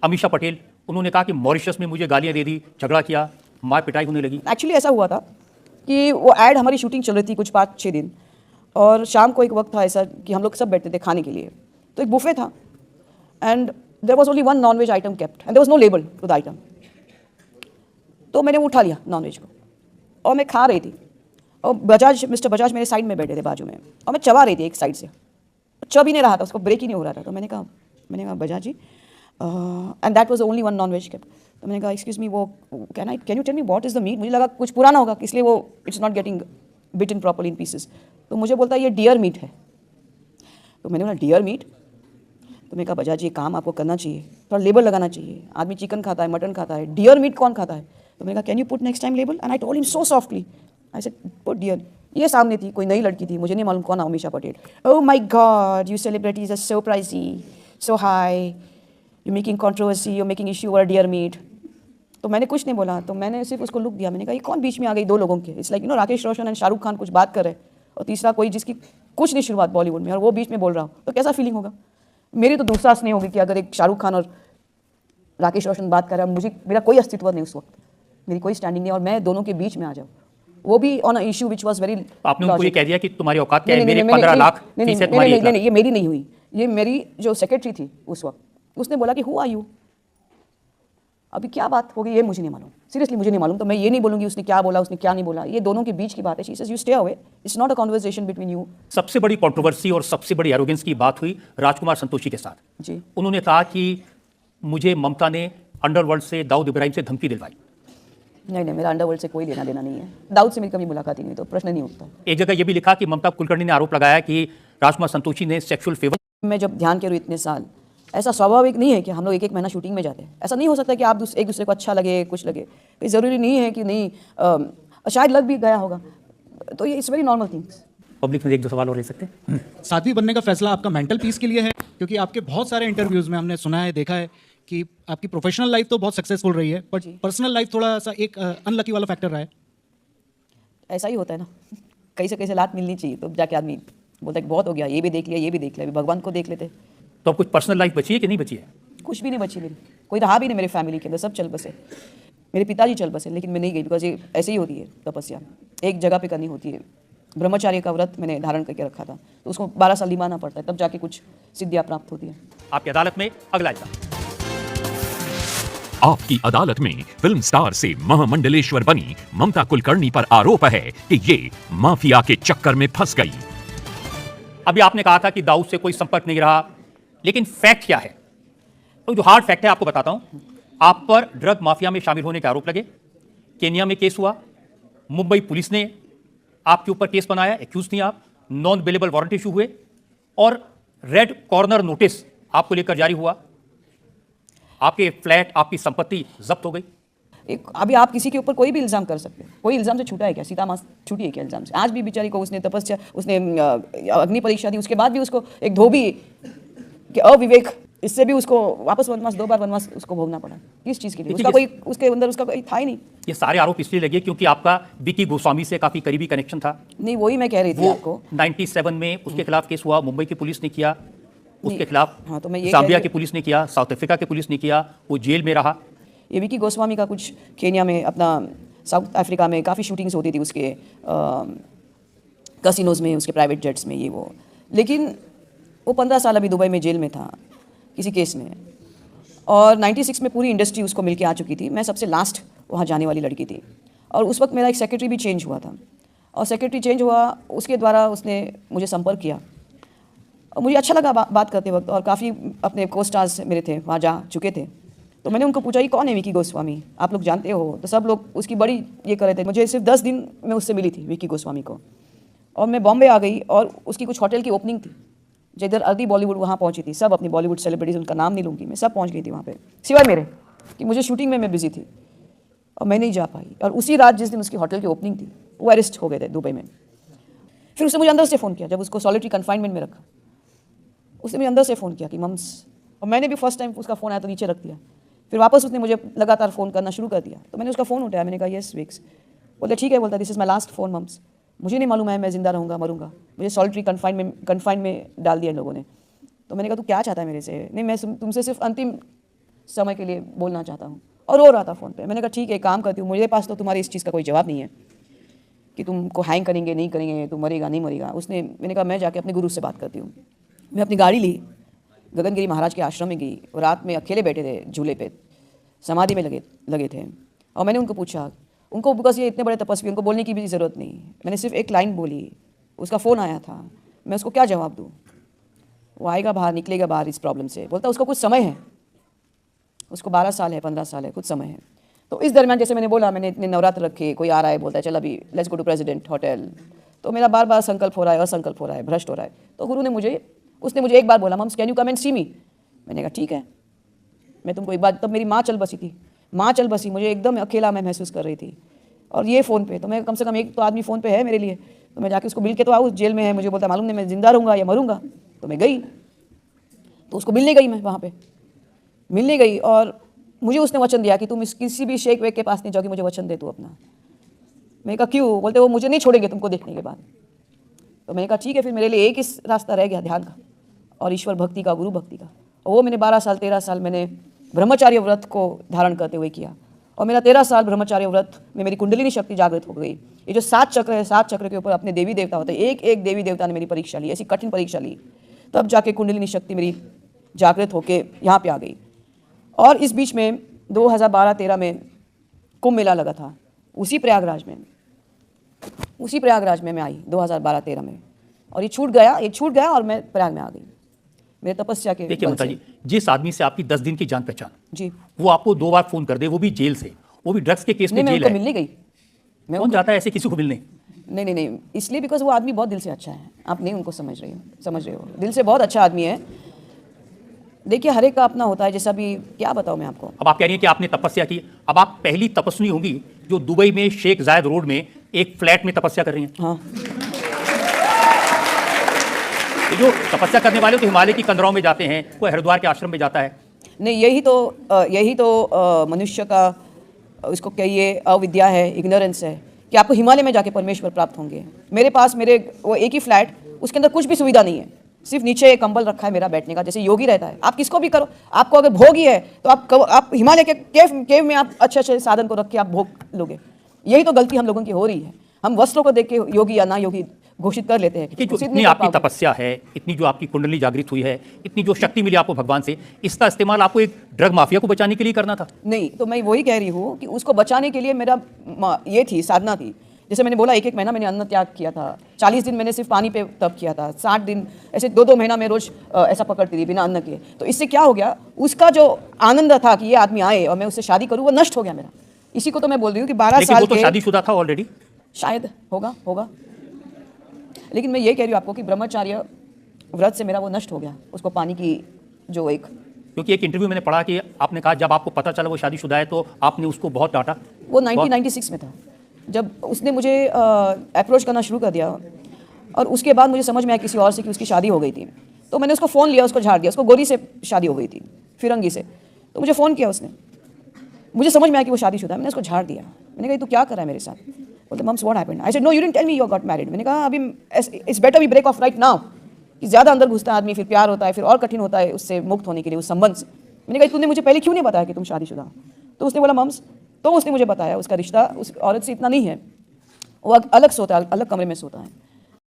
अमीषा पटेल, उन्होंने कहा कि मॉरिशस में मुझे गालियां दे दी, झगड़ा किया, मार पिटाई होने लगी। एक्चुअली ऐसा हुआ था कि वो ऐड हमारी शूटिंग चल रही थी कुछ 5-6 दिन, और शाम को एक वक्त था ऐसा कि हम लोग सब बैठते थे खाने के लिए, तो एक बुफे था and there was only one non veg item kept and there was no label to the item. तो मैंने वो उठा लिया नॉन वेज को और मैं खा रही थी, और मिस्टर बजाज मेरे साइड में बैठे थे बाजू में, और मैं चबा रही थी एक साइड से, चब ही नहीं रहा था, उसको ब्रेक ही नहीं हो रहा था। तो मैंने कहा Bajaj ji, and that was only one non veg kept. तो मैंने कहा एक्सक्यूज मी, वो can you tell me what is the meat. मुझे लगा कुछ पुराना होगा, इसलिए वो it's not getting bitten properly in pieces. तो मुझे बोलता है ये डियर मीट है। तो मैंने बोला डियर मीट। तो मैंने कहा बजाज जी, काम आपको करना चाहिए, थोड़ा लेबल लगाना चाहिए। आदमी चिकन खाता है, मटन खाता है, डियर मीट कौन खाता है? तो मैंने कहा can you put next time label, and I told him so softly, I said put deer. ये सामने थी, कोई नई लड़की थी, मुझे नहीं मालूम कौन, Amisha Patel. Oh my God, you celebrities are so pricey, so high, you making controversy, you making issue over deer meat. तो मैंने कुछ नहीं बोला, तो मैंने सिर्फ उसको लुक दिया। मैंने कहा ये कौन बीच में आ गई दो लोगों के? It's like Rakesh Roshan and Shahrukh Khan कुछ बात कर रहे हैं, और तीसरा कोई जिसकी कुछ नहीं शुरुआत बॉलीवुड में, और वो बीच में बोल रहा हो, तो कैसा फीलिंग होगा? मेरी तो दुस्साहस नहीं होगी कि अगर एक शाहरुख खान और राकेश रोशन बात कर रहा है, मेरा कोई अस्तित्व नहीं उस वक्त, मेरी कोई स्टैंडिंग नहीं, और मैं दोनों के बीच में आ जाऊँ, वो भी on a issue which was very. आपने उनको ये कह दिया कि तुम्हारी औकात क्या है, मेरे 15 लाख फीस है तुम्हारी? नहीं, ये मेरी नहीं हुई, ये मेरी जो सेक्रेटरी थी उस वक्त, उसने बोला कि हु आर यू। अभी क्या बात होगी ये मुझे नहीं मालूम, सीरियसली मुझे नहीं मालूम। तो मैं ये नहीं बोलूँगी उसने क्या बोला, उसने क्या नहीं बोला, ये दोनों के बीच की बात है। She says you stay away, it's not a conversation between you. सबसे बड़ी कंट्रोवर्सी और सबसे बड़ी एरोगेंस की बात हुई राजकुमार संतोषी के साथ जी। उन्होंने कहा कि मुझे ममता ने अंडरवर्ल्ड से, दाऊद इब्राहिम से धमकी दिलवाई। नहीं, मेरा अंडरवर्ल्ड से कोई लेना देना नहीं है, दाऊद से मेरी कभी मुलाकात ही नहीं, तो प्रश्न नहीं उठता। एक जगह यह भी लिखा कि ममता कुलकर्णी ने आरोप लगाया कि राजकुमार संतोशी ने सेक्सुअल फेवर। मैं जब ध्यान करूँ इतने साल, ऐसा स्वाभाविक नहीं है कि हम लोग एक महीना शूटिंग में जाते हैं। ऐसा नहीं हो सकता कि आप एक दूसरे को अच्छा लगे, कुछ लगे, कोई ज़रूरी नहीं है कि नहीं, शायद लग भी गया होगा, तो ये it's very normal things. Public में एक दो सवाल और ले सकते हैं। साध्वी बनने का फैसला आपका मेंटल पीस के लिए है? क्योंकि आपके बहुत सारे इंटरव्यूज़ में हमने सुना है, देखा है कि आपकी प्रोफेशनल लाइफ तो बहुत सक्सेसफुल रही है, बट पर्सनल लाइफ थोड़ा सा एक अनलकी वाला फैक्टर रहा है। ऐसा ही होता है ना, कहीं से कैसे लात मिलनी चाहिए, तो जाके आदमी बोलता है कि बहुत हो गया, ये भी देख लिया, ये भी देख लिया, अभी भगवान को देख लेते। तो अब कुछ पर्सनल लाइफ बची है कि नहीं बची है? कुछ भी नहीं बची मेरी, कोई रहा भी नहीं मेरे फैमिली के अंदर, सब चल बसे। मेरे पिताजी चल बसे, लेकिन मैं नहीं गई, बिकॉज ये ऐसे ही होती है तपस्या, एक जगह पे करनी होती है। ब्रह्मचार्य का व्रत मैंने धारण करके रखा था, तो उसको 12 साल निभाना पड़ता है, तब जाके कुछ सिद्धियाँ प्राप्त होती है। आपकी अदालत में अगला हिस्सा। आपकी अदालत में फिल्म स्टार से महामंडलेश्वर बनी ममता कुलकर्णी पर आरोप है कि ये माफिया के चक्कर में फंस गई। अभी आपने कहा था कि दाऊद से कोई संपर्क नहीं रहा, लेकिन फैक्ट क्या है? तो जो हार्ड फैक्ट है आपको बताता हूं। आप पर ड्रग माफिया में शामिल होने के आरोप लगे, केन्या में केस हुआ, मुंबई पुलिस ने आपके ऊपर केस बनाया, एक्यूज थी आप, नॉन बेलेबल वारंट इशू हुए, और रेड कॉर्नर नोटिस आपको लेकर जारी हुआ, आपके फ्लैट, आपकी संपत्ति जब्त हो गई। अभी आप किसी के ऊपर कोई भी इल्ज़ाम कर सकते हैं, कोई इल्ज़ाम से छूटा है क्या? सीता माँ छूटी है क्या इल्ज़ाम से? आज भी बेचारी को उसने तपस्या, उसने अग्नि परीक्षा दी, उसके बाद भी उसको एक धोबी कि अविवेक, इससे भी उसको वापस वनवास, 2 बार वनवास उसको भोगना पड़ा। किस चीज़ के लिए? उसका कोई, उसके अंदर उसका कोई था ही नहीं। ये सारे आरोप इसलिए लगे क्योंकि आपका विकी गोस्वामी से काफी करीबी कनेक्शन था। नहीं, वही मैं कह रही थी आपको। 97 में उसके खिलाफ केस हुआ, मुंबई की पुलिस ने किया, उसके खिलाफ हाँ, तो मैं ये जाम्बिया की पुलिस ने किया, साउथ अफ्रीका की पुलिस ने किया, वो जेल में रहा। ये विकी गोस्वामी का कुछ केन्या में, अपना साउथ अफ्रीका में काफ़ी शूटिंग्स होती थी उसके कसिनोज में, उसके प्राइवेट जेट्स में, ये वो। लेकिन वो 15 साल अभी दुबई में जेल में था किसी केस में, और 96 में पूरी इंडस्ट्री उसको मिलके आ चुकी थी। मैं सबसे लास्ट वहाँ जाने वाली लड़की थी, और उस वक्त मेरा एक सेक्रेटरी भी चेंज हुआ था, और सेक्रेटरी चेंज हुआ, उसके द्वारा उसने मुझे संपर्क किया, और मुझे अच्छा लगा बात करते वक्त, और काफ़ी अपने को स्टार्स मेरे थे वहाँ जा चुके थे। तो मैंने उनको पूछा ये कौन है विकी गोस्वामी, आप लोग जानते हो? तो सब लोग उसकी बड़ी ये कर रहे थे। मुझे सिर्फ 10 दिन में उससे मिली थी विकी गोस्वामी को, और मैं बॉम्बे आ गई, और उसकी कुछ होटल की ओपनिंग थी, जिधर अर्दी बॉलीवुड वहाँ पहुँची थी, सब अपनी बॉलीवुड सेलिब्रिटीज, उनका नाम नहीं लूँगी मैं, सब पहुँच गई थी वहाँ पे, सिवाय मेरे कि मुझे शूटिंग में मैं बिजी थी और मैं नहीं जा पाई। और उसी रात जिस दिन उसकी होटल की ओपनिंग थी, वो अरेस्ट हो गए थे दुबई में। फिर उसने मुझे अंदर से फ़ोन किया, जब उसको सॉलिटरी कन्फाइनमेंट में रखा, उसने मुझे अंदर से फ़ोन किया कि मम्स, और मैंने भी फर्स्ट टाइम उसका फ़ोन आया तो नीचे रख दिया। फिर वापस उसने मुझे लगातार फ़ोन करना शुरू कर दिया, तो मैंने उसका फ़ोन उठाया, मैंने कहा यस विक्स। बोलते ठीक है, बोलता this is my last phone mums, मुझे नहीं मालूम है मैं ज़िंदा रहूँगा मरूँगा, मुझे सॉलिटरी कन्फाइन में डाल दिया इन लोगों ने। तो मैंने कहा तू क्या चाहता है मेरे से? नहीं, मैं तुमसे सिर्फ अंतिम समय के लिए बोलना चाहता हूँ। और रो रहा था फ़ोन पे। मैंने कहा ठीक है, एक काम करती हूँ, मुझे पास तो तुम्हारी इस चीज़ का कोई जवाब नहीं है कि तुमको हैंग करेंगे नहीं करेंगे, तू मरेगा नहीं मरेगा। मैंने कहा मैं जाके अपने गुरु से बात करती हूँ। मैं अपनी गाड़ी ली, गगनगिरी महाराज के आश्रम में गई और रात में अकेले बैठे थे झूले पे, समाधि में लगे थे। और मैंने उनको पूछा, उनको बिकॉज ये इतने बड़े तपस्वी, उनको बोलने की भी ज़रूरत नहीं, मैंने सिर्फ एक लाइन बोली, उसका फ़ोन आया था, मैं उसको क्या जवाब दूँ? वो आएगा बाहर, निकलेगा बाहर इस प्रॉब्लम से। बोलता उसको कुछ समय है, उसको 12 साल है, 15 साल है, कुछ समय है। तो इस दरमियान जैसे मैंने बोला, मैंने इतने नवरात्र रखे, कोई आ रहा है बोलता है चल अभी let's go to President hotel, तो मेरा बार बार संकल्प हो रहा है, असंकल्प हो रहा है, भ्रष्ट हो रहा है। तो गुरु ने उसने मुझे एक बार बोला, mums can you come and see me? मैंने कहा ठीक है, मैं तुमको एक बार, तब मेरी माँ चल बसी थी, माँ चल बसी, मुझे एकदम अकेला मैं महसूस कर रही थी। और ये फ़ोन पे, तो मैं कम से कम एक तो आदमी फ़ोन पे है मेरे लिए, तो मैं जाके उसको मिल के तो आऊँ, जेल में है, मुझे बोलता मालूम नहीं मैं जिंदा रहूँगा या मरूंगा। तो मैं गई, तो उसको मिलने गई, मैं वहाँ पे मिलने गई और मुझे उसने वचन दिया कि तुम किसी भी शेख वेख के पास नहीं जाओगी, मुझे वचन दे तू अपना। मैंने कहा क्यों? बोलते वो मुझे नहीं छोड़ेंगे तुमको देखने के बाद। तो मैंने कहा ठीक है, फिर मेरे लिए एक ही रास्ता रह गया, ध्यान का और ईश्वर भक्ति का, गुरु भक्ति का। और वो मैंने 12 साल 13 साल मैंने ब्रह्मचार्य व्रत को धारण करते हुए किया। और मेरा 13 साल ब्रह्मचार्य व्रत में मेरी कुंडलिनी शक्ति जागृत हो गई। ये जो 7 चक्र है, 7 चक्र के ऊपर अपने देवी देवता होते हैं, एक एक देवी देवता ने मेरी परीक्षा ली, ऐसी कठिन परीक्षा ली, तब जाके कुंडलिनी शक्ति मेरी जागृत होके यहाँ पे आ गई। और इस बीच में 2012-13 में कुंभ मेला लगा था, उसी प्रयागराज में मैं आई 2012-13 में, और ये छूट गया और मैं प्रयाग में आ गई मेरे तपस्या के। देखिए ममता जी, जिस आदमी से आपकी 10 दिन की जान पहचान जी, वो आपको 2 बार फोन कर दे, वो भी जेल से, वो भी ड्रग्स के केस में मैं जेल उनको है, मिलने गई। कौन जाता है ऐसे किसी को मिलने? नहीं, इसलिए बिकॉज वो आदमी बहुत दिल से अच्छा है। आप नहीं उनको समझ रहे हो, दिल से बहुत अच्छा आदमी है। देखिए हर एक का अपना होता है, जैसा भी क्या बताऊं मैं आपको। अब आप कह रही हैं कि आपने तपस्या की, अब आप पहली तपस्वी होंगी जो दुबई में शेख जायद रोड में एक फ्लैट में तपस्या कर रही हैं। हाँ, ये जो तपस्या करने वाले तो हिमालय की कंदराओं में जाते हैं, कोई हरिद्वार के आश्रम में जाता है। नहीं यही तो मनुष्य का उसको कहिए अविद्या है, इग्नोरेंस है कि आपको हिमालय में जाके परमेश्वर प्राप्त होंगे। मेरे पास वो एक ही फ्लैट, उसके अंदर कुछ भी सुविधा नहीं है, सिर्फ नीचे एक कंबल रखा है मेरा बैठने का, जैसे योगी रहता है। आप किसको भी करो, आपको अगर भोग ही है तो आप हिमालय के केव में आप अच्छे साधन को रख के आप भोग लोगे। यही तो गलती हम लोगों की हो रही है, हम वस्त्रों को देख के योगी या ना योगी घोषित कर लेते हैं। कि जो इतनी आपकी तपस्या है, इतनी जो आपकी कुंडली जागृत हुई है, इतनी जो शक्ति मिली आपको भगवान से, इसका इस्तेमाल आपको एक ड्रग माफिया को बचाने के लिए करना था? नहीं, तो मैं वही कह रही हूँ कि उसको बचाने के लिए मेरा ये थी साधना थी। जैसे मैंने बोला 1 महीना मैंने अन्न त्याग किया था, 40 दिन मैंने सिर्फ पानी पे तप किया था, 60 दिन ऐसे 2 महीना मैं रोज ऐसा पकड़ती थी बिना अन्न के। तो इससे क्या हो गया, उसका जो आनंद था कि ये आदमी आए और मैं उससे शादी करूँ, वो नष्ट हो गया मेरा। इसी को तो मैं बोल रही हूँ कि 12 साल के शादीशुदा था ऑलरेडी, शायद होगा। लेकिन मैं ये कह रही हूँ आपको कि ब्रह्मचार्य व्रत से मेरा वो नष्ट हो गया, उसको पानी की जो एक, क्योंकि एक इंटरव्यू मैंने पढ़ा कि आपने कहा जब आपको पता चला वो शादीशुदा है तो आपने उसको बहुत डांटा। वो 1996 में था जब उसने मुझे अप्रोच करना शुरू कर दिया, और उसके बाद मुझे समझ में आया किसी और से कि उसकी शादी हो गई थी। तो मैंने उसको फ़ोन लिया, उसको झाड़ दिया, उसको गोरी से शादी हो गई थी, फिरंगी से। तो मुझे फ़ोन किया उसने, मुझे समझ में आया कि वो शादीशुदा है, मैंने उसको झाड़ दिया। मैंने कहा तू क्या कर रहा है मेरे साथ? बोलते mums what happened? I said no you didn't tell me you got married. मैंने कहा अभी it's better we break off right now, कि ज़्यादा अंदर घुसता है आदमी, फिर प्यार होता है, फिर और कठिन होता है उससे मुक्त होने के लिए, उस संबंध से। मैंने कहा तूने मुझे पहले क्यों नहीं बताया कि तुम शादीशुदा हो? तो उसने बोला मम्स, तो उसने मुझे बताया उसका रिश्ता उस औरत से इतना नहीं है, वो अलग सोता है, अलग कमरे में सोता है।